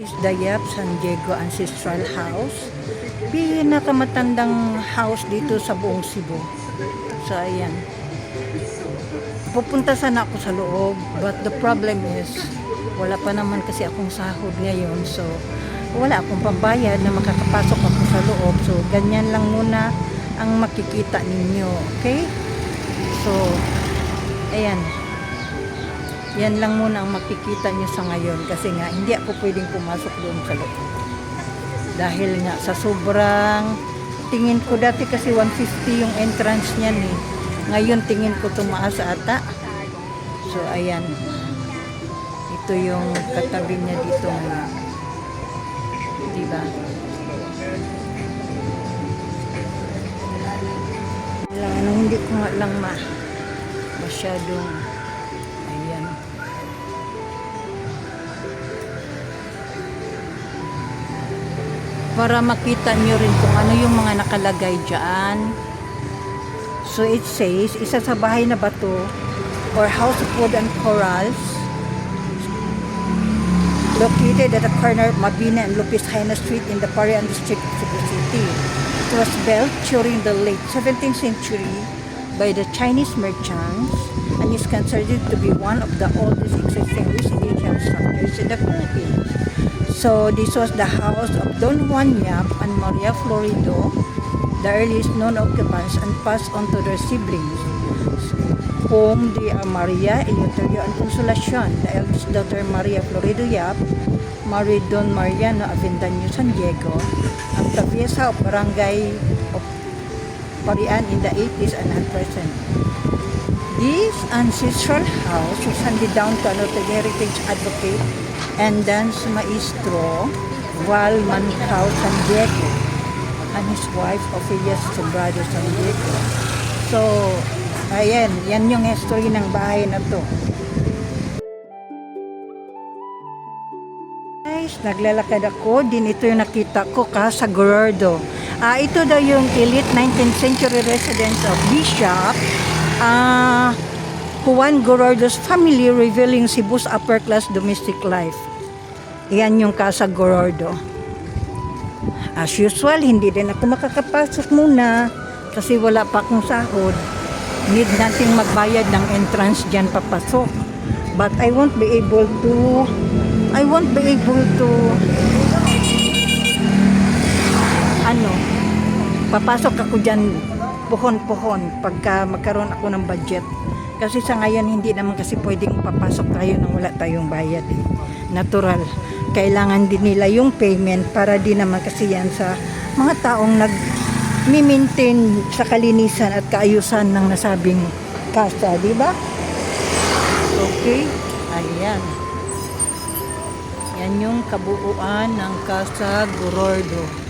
is the Yap San Diego Ancestral House. Pinakamatandang house dito sa buong Cebu. So, ayan. Pupunta sana ako sa loob, but the problem is, wala pa naman kasi akong sahod ngayon. So, wala akong pambayad na makakapasok ako sa loob. So, ganyan lang muna ang makikita ninyo. Okay? So, ayan. Yan lang muna ang makikita nyo sa ngayon kasi nga hindi ako pwedeng pumasok doon sa loob. Dahil nga sa sobrang tingin ko dati kasi 150 yung entrance niyan eh. Ngayon tingin ko tumaas ata. So ayan. Ito yung katabi niya dito ngayon. Diba? Hindi ko nga lang masyadong ayan. Para makita nyo rin kung ano yung mga nakalagay dyan. So it says, isa sa bahay na bato or house of wood and corals located at the corner of Mabini and Lupis Haina Street in the Parian district of Cebu City. It was built during the late 17th century by the Chinese merchants and is considered to be one of the oldest existing residential structures in the Philippines. So this was the house of Don Juan Yap and Maria Florido, the earliest known occupants, and passed on to their siblings, whom they are Maria Eleuterio and Consolacion. The eldest daughter, Maria Florido Yap, married Don Mariano Avendaño San Diego, ang tabiesa of barangay of Parian in the 80s and at present. This ancestral house was handed down to an heritage advocate and dance maestro Val Mancao San Diego and his wife Ophelia Sobrado San Diego. So, ayan, yan yung history ng bahay na to. Guys, naglalakad ako, din ito yung nakita ko Casa Gordo. Ito daw yung elite 19th century residence of Bishop Juan Gorordo's family, revealing Cebu's upper class domestic life. Yan yung Casa Gorordo. As usual, hindi din ako makakapasok muna kasi wala pa akong sahod. Need nating magbayad ng entrance dyan papasok. But I won't be able to papasok ako dyan puhon-puhon pagka magkaroon ako ng budget. Kasi sa ngayon, hindi naman kasi pwedeng papasok tayo nang wala tayong bayad eh. Natural. Kailangan din nila yung payment para din naman kasi yan sa mga taong nag-maintain sa kalinisan at kaayusan ng nasabing kasa, di ba? Okay? Ayan. Yan yung kabuuan ng Casa Gorordo.